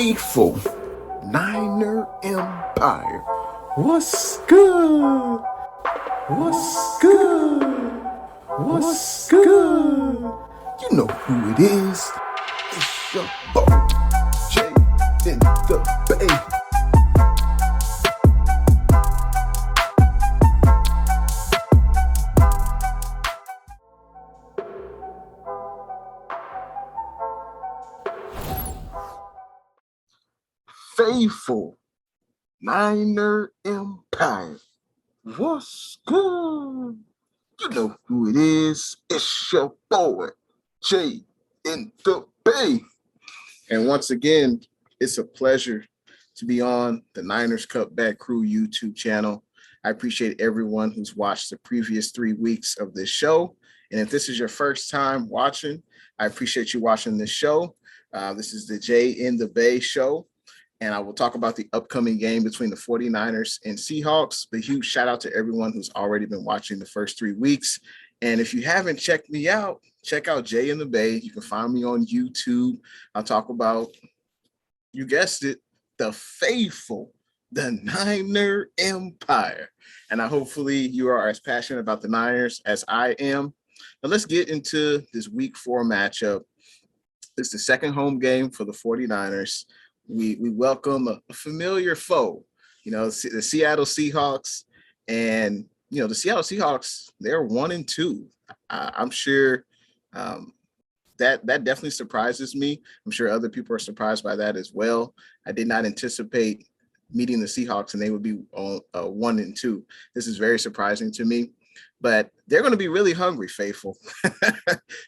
faithful Niner Empire. What's good? What's good? What's good? You know who it is. It's your boy, Jay in the Bay. Faithful Niner Empire. What's good? You know who it is. It's your boy, Jay in the Bay. And once again, it's a pleasure to be on the Niners Cutback Crew YouTube channel. I appreciate everyone who's watched the previous 3 weeks of this show. And if this is your first time watching, I appreciate you watching this show. This is the Jay in the Bay show. And I will talk about the upcoming game between the 49ers and Seahawks. A huge shout out to everyone who's already been watching the first 3 weeks. And if you haven't checked me out, check out Jay in the Bay. You can find me on YouTube. I'll talk about, you guessed it, the faithful, the Niner Empire. And hopefully you are as passionate about the Niners as I am. Now let's get into this week 4 matchup. It's the second home game for the 49ers. We welcome a familiar foe, the Seattle Seahawks. And, the Seattle Seahawks, they're 1-2. I'm sure that definitely surprises me. I'm sure other people are surprised by that as well. I did not anticipate meeting the Seahawks and they would be on 1-2. This is very surprising to me. But they're going to be really hungry, faithful.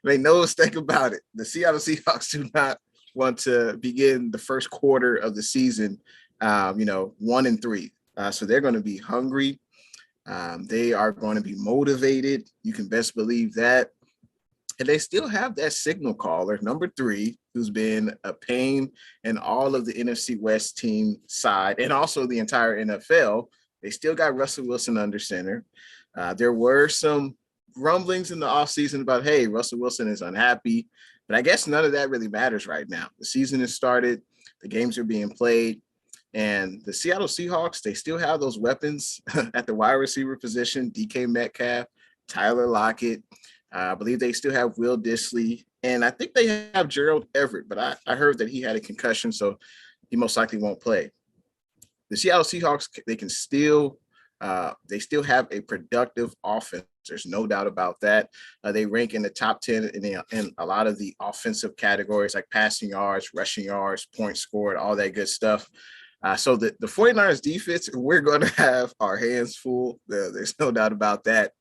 Make no mistake about it. The Seattle Seahawks do not want to begin the first quarter of the season, 1-3. So they're going to be hungry. They are going to be motivated. You can best believe that. And they still have that signal caller, number 3, who's been a pain in all of the NFC West team side and also the entire NFL. They still got Russell Wilson under center. There were some rumblings in the offseason about, hey, Russell Wilson is unhappy. But I guess none of that really matters right now. The season has started. The games are being played. And the Seattle Seahawks, they still have those weapons at the wide receiver position, DK Metcalf, Tyler Lockett. I believe they still have Will Dissly. And I think they have Gerald Everett. But I heard that he had a concussion, so he most likely won't play. The Seattle Seahawks, they still have a productive offense. There's no doubt about that. They rank in the top 10 in a lot of the offensive categories like passing yards, rushing yards, points scored, all that good stuff. So the 49ers defense, we're going to have our hands full. There's no doubt about that.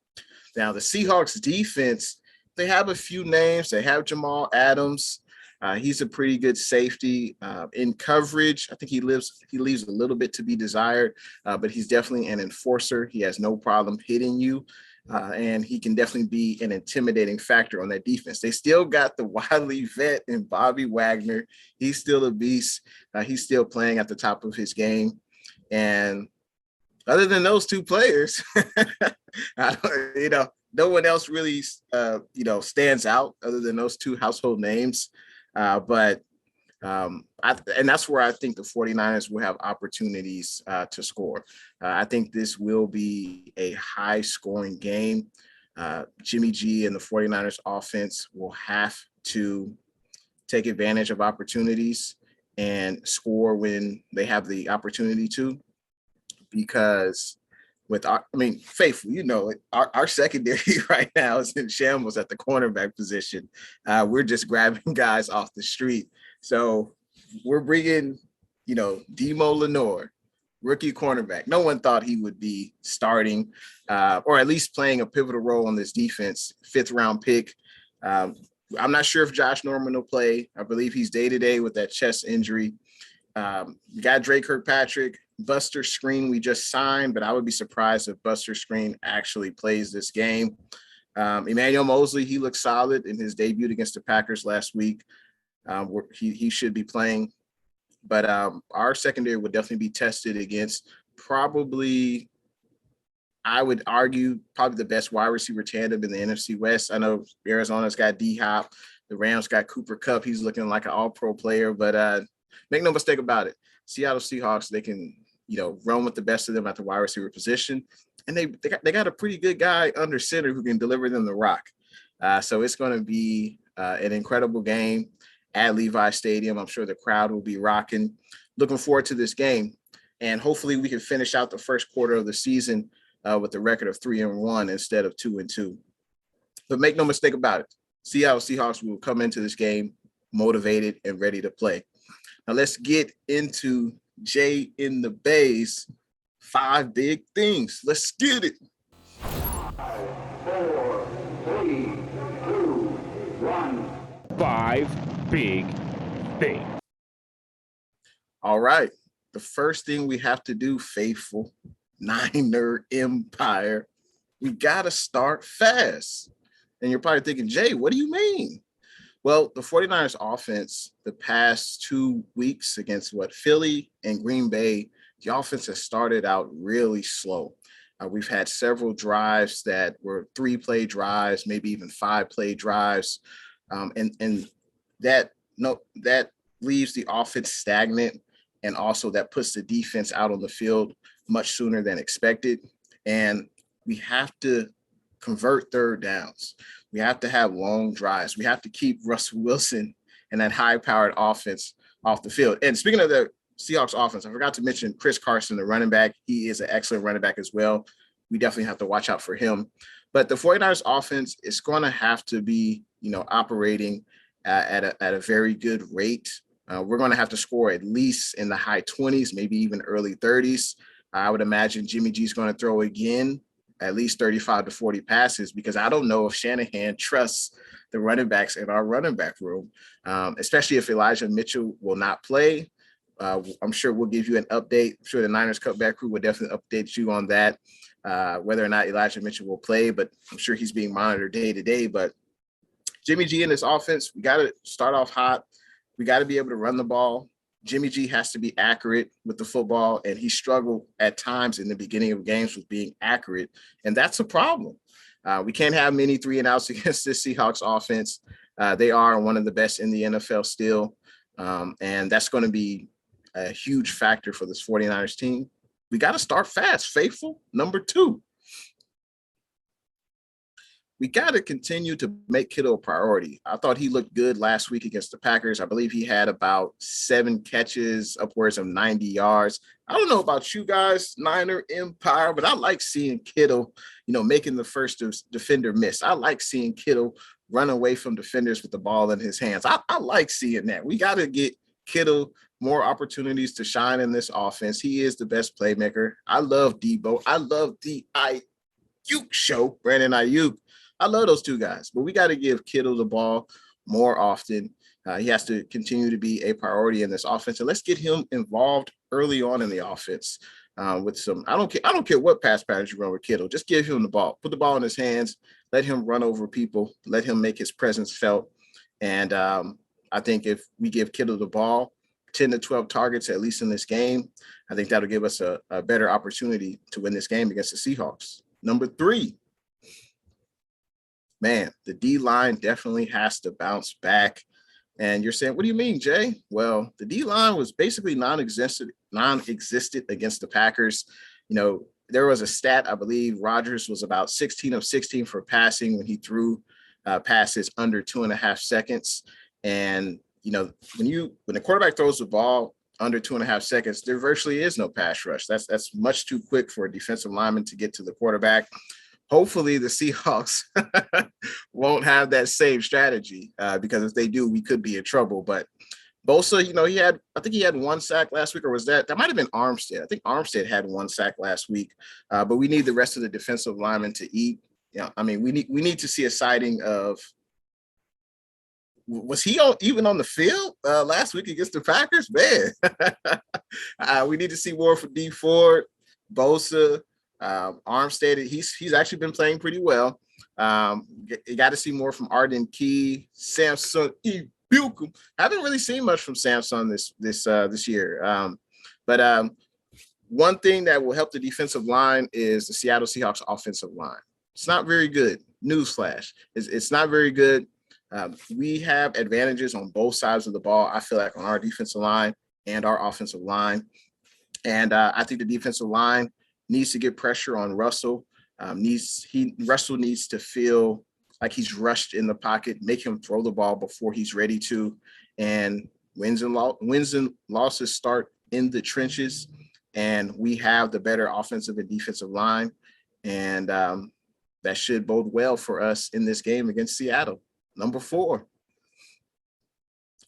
Now, the Seahawks defense, they have a few names. They have Jamal Adams. He's a pretty good safety in coverage. I think he leaves a little bit to be desired, but he's definitely an enforcer. He has no problem hitting you, and he can definitely be an intimidating factor on that defense. They still got the wily vet in Bobby Wagner. He's still a beast. He's still playing at the top of his game. And other than those 2 players, no one else really, stands out other than those 2 household names. And that's where I think the 49ers will have opportunities to score. I think this will be a high-scoring game. Jimmy G and the 49ers offense will have to take advantage of opportunities and score when they have the opportunity to, because faithful, our secondary right now is in shambles at the cornerback position. We're just grabbing guys off the street. So we're bringing, Demo Lenore, rookie cornerback. No one thought he would be starting or at least playing a pivotal role on this defense, 5th-round pick. I'm not sure if Josh Norman will play. I believe he's day-to-day with that chest injury. You got Drake Kirkpatrick, Buster Screen we just signed, but I would be surprised if Buster Screen actually plays this game. Emmanuel Mosley, he looked solid in his debut against the Packers last week. He should be playing. But our secondary would definitely be tested against probably, I would argue, probably the best wide receiver tandem in the NFC West. I know Arizona's got D-Hop. The Rams got Cooper Kupp. He's looking like an all-pro player. But Make no mistake about it. Seattle Seahawks, they can, run with the best of them at the wide receiver position. And they got a pretty good guy under center who can deliver them the rock. So it's going to be an incredible game at Levi Stadium. I'm sure the crowd will be rocking. Looking forward to this game. And hopefully we can finish out the first quarter of the season with a record of 3-1 instead of 2-2. But make no mistake about it. Seattle Seahawks will come into this game motivated and ready to play. Now let's get into Jay in the Bay's 5 big things. Let's get it. 5, 4, 3, 2, 1. 5 big things. All right. The first thing we have to do, faithful Niner Empire, we got to start fast. And you're probably thinking, Jay, what do you mean? Well, the 49ers offense, the past 2 weeks against Philly and Green Bay, the offense has started out really slow. We've had several drives that were 3-play drives, maybe even 5-play drives. And that leaves the offense stagnant. And also that puts the defense out on the field much sooner than expected. And we have to convert third downs. We have to have long drives. We have to keep Russell Wilson and that high-powered offense off the field. And speaking of the Seahawks offense, I forgot to mention Chris Carson, the running back. He is an excellent running back as well. We definitely have to watch out for him. But the 49ers offense is going to have to be, operating at a very good rate. We're going to have to score at least in the high 20s, maybe even early 30s. I would imagine Jimmy G is going to throw again at least 35 to 40 passes, because I don't know if Shanahan trusts the running backs in our running back room, especially if Elijah Mitchell will not play. I'm sure we'll give you an update. I'm sure the Niners Cutback crew will definitely update you on that, whether or not Elijah Mitchell will play, but I'm sure he's being monitored day to day. But Jimmy G in this offense, we got to start off hot. We got to be able to run the ball. Jimmy G has to be accurate with the football, and he struggled at times in the beginning of games with being accurate, and that's a problem. We can't have many 3-and-outs against this Seahawks offense. They are one of the best in the NFL still, and that's going to be a huge factor for this 49ers team. We got to start fast, faithful. Number 2. We got to continue to make Kittle a priority. I thought he looked good last week against the Packers. I believe he had about 7 catches, upwards of 90 yards. I don't know about you guys, Niner Empire, but I like seeing Kittle, making the first defender miss. I like seeing Kittle run away from defenders with the ball in his hands. I like seeing that. We got to get Kittle more opportunities to shine in this offense. He is the best playmaker. I love Debo. I love the Ayuk show, Brandon Ayuk. I love those 2 guys, but we got to give Kittle the ball more often. He has to continue to be a priority in this offense, and let's get him involved early on in the offense with some. I don't care what pass patterns you run with Kittle. Just give him the ball. Put the ball in his hands. Let him run over people. Let him make his presence felt. And I think if we give Kittle the ball, 10 to 12 targets at least in this game, I think that'll give us a better opportunity to win this game against the Seahawks. Number 3. Man, the D-line definitely has to bounce back. And you're saying, what do you mean, Jay? Well, the D-line was basically non-existent against the Packers. There was a stat, I believe Rodgers was about 16 of 16 for passing when he threw passes under 2.5 seconds. And, when the quarterback throws the ball under 2.5 seconds, there virtually is no pass rush. That's much too quick for a defensive lineman to get to the quarterback. Hopefully the Seahawks won't have that same strategy because if they do, we could be in trouble. But Bosa, I think he had 1 sack last week, or was that might have been Armstead. I think Armstead had 1 sack last week, but we need the rest of the defensive linemen to eat. We need to see a sighting of, was he even on the field last week against the Packers? Man, we need to see more from D Ford, Bosa. Armstead, he's actually been playing pretty well. You got to see more from Arden Key, Samson Bukum. Haven't really seen much from Samson this year. But one thing that will help the defensive line is the Seattle Seahawks offensive line. It's not very good. Newsflash. It's not very good. We have advantages on both sides of the ball. I feel like on our defensive line, and our offensive line. And I think the defensive line needs to get pressure on Russell. Russell needs to feel like he's rushed in the pocket, make him throw the ball before he's ready to. And wins and losses start in the trenches. And we have the better offensive and defensive line. And that should bode well for us in this game against Seattle. Number 4.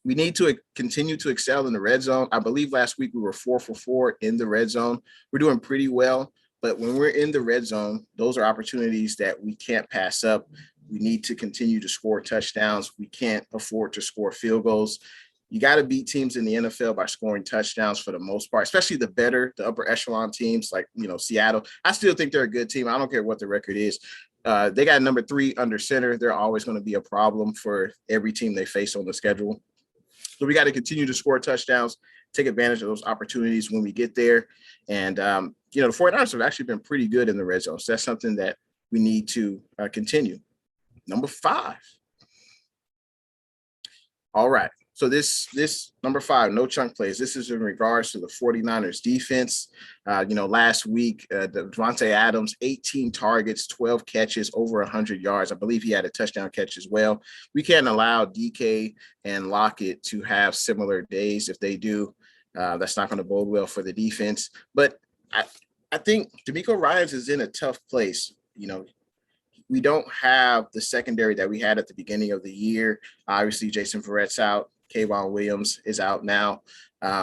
We need to continue to excel in the red zone. I believe last week we were 4 for 4 in the red zone. We're doing pretty well, but when we're in the red zone, those are opportunities that we can't pass up. We need to continue to score touchdowns. We can't afford to score field goals. You got to beat teams in the NFL by scoring touchdowns for the most part, especially the upper echelon teams like, Seattle. I still think they're a good team. I don't care what the record is. They got number 3 under center. They're always going to be a problem for every team they face on the schedule. So we got to continue to score touchdowns, take advantage of those opportunities when we get there. And, the 49ers have actually been pretty good in the red zone. So that's something that we need to continue. Number 5. All right. So this number 5, no chunk plays. This is in regards to the 49ers defense. Last week, Devontae Adams, 18 targets, 12 catches, over 100 yards. I believe he had a touchdown catch as well. We can't allow DK and Lockett to have similar days. If they do, that's not going to bode well for the defense. But I think DeMeco Ryans is in a tough place. We don't have the secondary that we had at the beginning of the year. Obviously, Jason Verrett's out. Kayvon Williams is out now.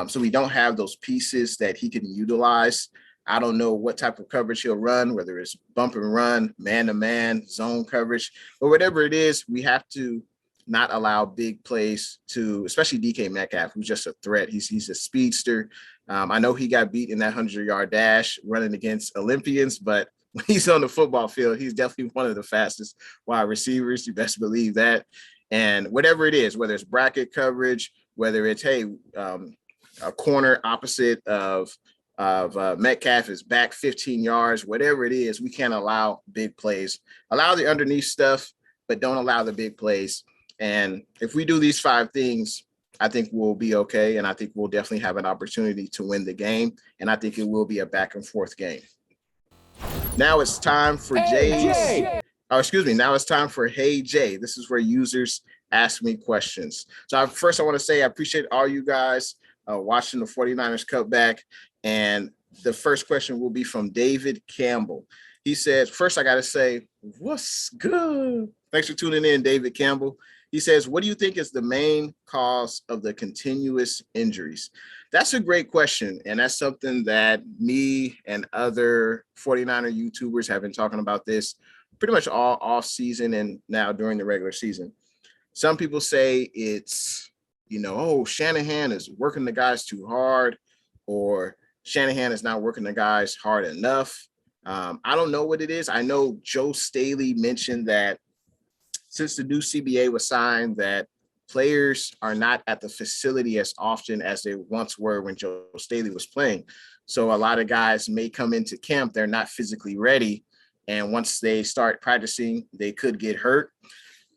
So we don't have those pieces that he can utilize. I don't know what type of coverage he'll run, whether it's bump and run, man-to-man, zone coverage, or whatever it is. We have to not allow big plays to, especially DK Metcalf, who's just a threat. He's a speedster. I know he got beat in that 100-yard dash running against Olympians, but when he's on the football field, he's definitely one of the fastest wide receivers. You best believe that. And whatever it is, whether it's bracket coverage, whether it's, a corner opposite of Metcalf is back 15 yards, whatever it is, we can't allow big plays. Allow the underneath stuff, but don't allow the big plays. And if we do these 5 things, I think we'll be okay. And I think we'll definitely have an opportunity to win the game. And I think it will be a back and forth game. Now it's time for Jay's. Oh, excuse me. Now it's time for Hey Jay. This is where users ask me questions. So first I want to say I appreciate all you guys watching the 49ers Cutback. And the first question will be from David Campbell. He says, first I got to say, what's good? Thanks for tuning in, David Campbell. He says, what do you think is the main cause of the continuous injuries? That's a great question. And that's something that me and other 49er YouTubers have been talking about this pretty much all off season and now during the regular season. Some people say it's, Shanahan is working the guys too hard, or Shanahan is not working the guys hard enough. I don't know what it is. I know Joe Staley mentioned that since the new CBA was signed, that players are not at the facility as often as they once were when Joe Staley was playing. So a lot of guys may come into camp, they're not physically ready. And once they start practicing, they could get hurt.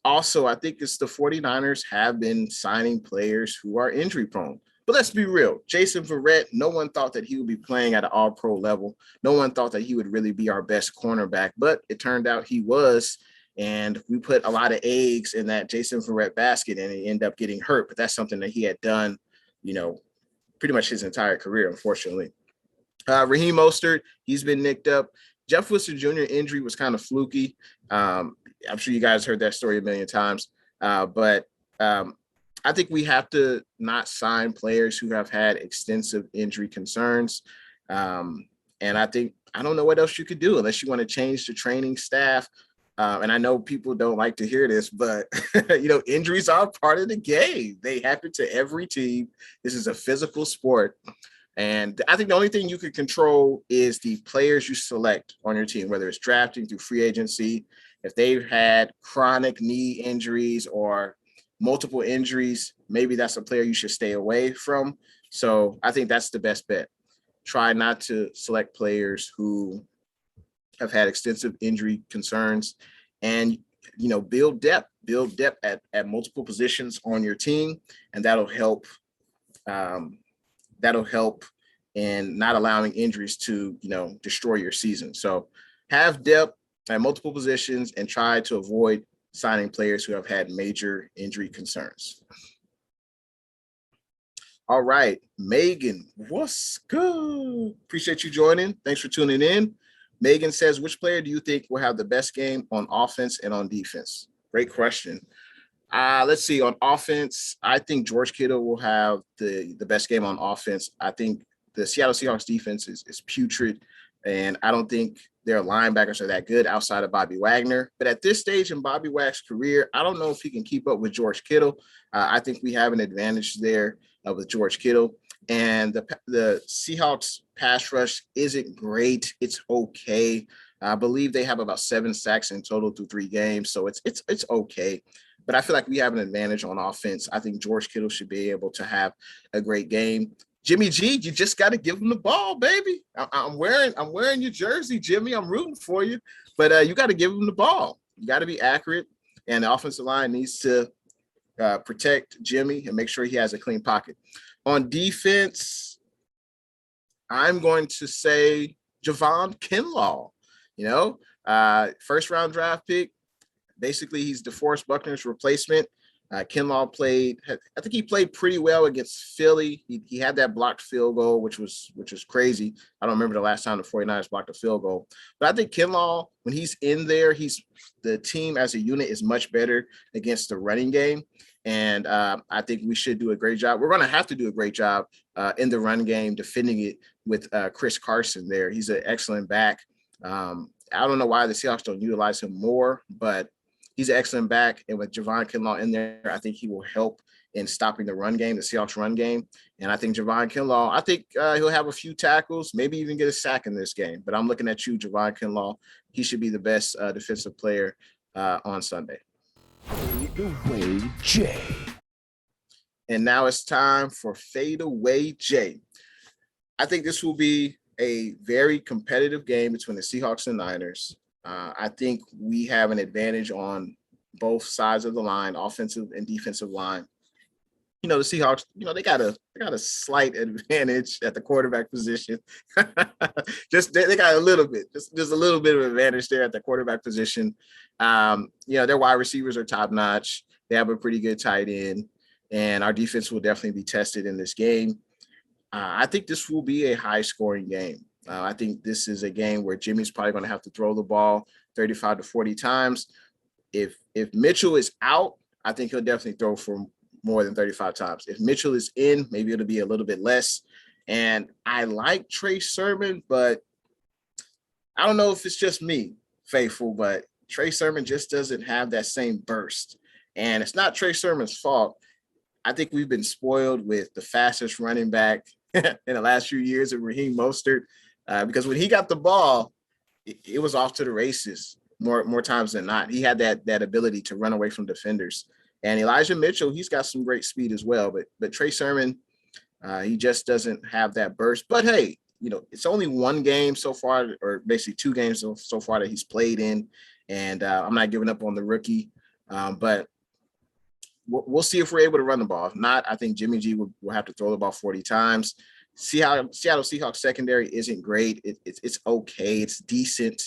Also, I think it's the 49ers have been signing players who are injury prone. But let's be real. Jason Verrett, no one thought that he would be playing at an all-pro level. No one thought that he would really be our best cornerback, but it turned out he was. And we put a lot of eggs in that Jason Verrett basket, and he ended up getting hurt. But that's something that he had done, pretty much his entire career, unfortunately. Raheem Mostert, he's been nicked up. Jeff Wilson Jr. injury was kind of fluky. I'm sure you guys heard that story a million times. But I think we have to not sign players who have had extensive injury concerns. And I don't know what else you could do unless you want to change the training staff. And I know people don't like to hear this, but, injuries are part of the game. They happen to every team. This is a physical sport. And I think the only thing you can control is the players you select on your team, whether it's drafting through free agency. If they've had chronic knee injuries or multiple injuries, maybe that's a player you should stay away from. So I think that's the best bet. Try not to select players who have had extensive injury concerns, and, build depth at multiple positions on your team. And that'll help that'll help in not allowing injuries to, destroy your season. So have depth at multiple positions and try to avoid signing players who have had major injury concerns. All right, Megan, what's good? Appreciate you joining. Thanks for tuning in. Megan says, which player do you think will have the best game on offense and on defense? Great question. Let's see. On offense, I think George Kittle will have the best game on offense. I think the Seattle Seahawks defense is putrid, and I don't think their linebackers are that good outside of Bobby Wagner. But at this stage in Bobby Wagner's career, I don't know if he can keep up with George Kittle. I think we have an advantage there with George Kittle. And the Seahawks pass rush isn't great. It's okay. I believe they have about 7 sacks in total through 3 games. So it's okay. But I feel like we have an advantage on offense. I think George Kittle should be able to have a great game. Jimmy G, you just got to give him the ball, baby. I'm wearing your jersey, Jimmy. I'm rooting for you. But you got to give him the ball. You got to be accurate. And the offensive line needs to protect Jimmy and make sure he has a clean pocket. On defense, I'm going to say Javon Kinlaw, first-round draft pick. Basically, he's DeForest Buckner's replacement. Kinlaw I think he played pretty well against Philly. He had that blocked field goal, which was crazy. I don't remember the last time the 49ers blocked a field goal. But I think Kinlaw, when he's in there, the team as a unit is much better against the running game. And I think we should do a great job. We're going to have to do a great job in the run game, defending it with Chris Carson there. He's an excellent back. I don't know why the Seahawks don't utilize him more, but he's an excellent back. And with Javon Kinlaw in there, I think he will help in stopping the run game, the Seahawks run game. And I think Javon Kinlaw, he'll have a few tackles, maybe even get a sack in this game. But I'm looking at you, Javon Kinlaw. He should be the best defensive player on Sunday. Fadeaway J. And now it's time for Fadeaway J. I think this will be a very competitive game between the Seahawks and Niners. I think we have an advantage on both sides of the line, offensive and defensive line. The Seahawks, they got a slight advantage at the quarterback position. They got a little bit, just a little bit of advantage there at the quarterback position. Their wide receivers are top notch. They have a pretty good tight end, and our defense will definitely be tested in this game. I think this will be a high scoring game. I think this is a game where Jimmy's probably going to have to throw the ball 35 to 40 times. If Mitchell is out, I think he'll definitely throw for more than 35 times. If Mitchell is in, maybe it'll be a little bit less. And I like Trey Sermon, but I don't know if it's just me, Faithful, but Trey Sermon just doesn't have that same burst. And it's not Trey Sermon's fault. I think we've been spoiled with the fastest running back in the last few years of Raheem Mostert, because when he got the ball, it was off to the races more times than not. He had that ability to run away from defenders. And Elijah Mitchell, he's got some great speed as well. But Trey Sermon, he just doesn't have that burst. But hey, it's only one game so far, or basically 2 games so far that he's played in. And I'm not giving up on the rookie. But we'll see if we're able to run the ball. If not, I think Jimmy G will have to throw the ball 40 times. Seattle Seahawks secondary isn't great. It's okay. It's decent.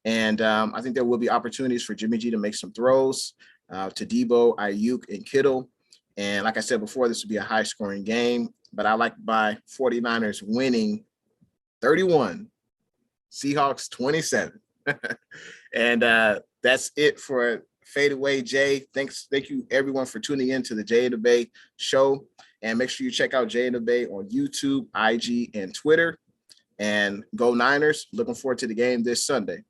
And I think there will be opportunities for Jimmy G to make some throws to Debo, Ayuk, and Kittle. And like I said before, this will be a high-scoring game. But I like my 49ers winning 31, Seahawks 27. And that's it for Fadeaway Jay. Thank you everyone for tuning in to the Jay and the Bay show. And make sure you check out Jay and the Bay on YouTube, IG, and Twitter. And go Niners. Looking forward to the game this Sunday.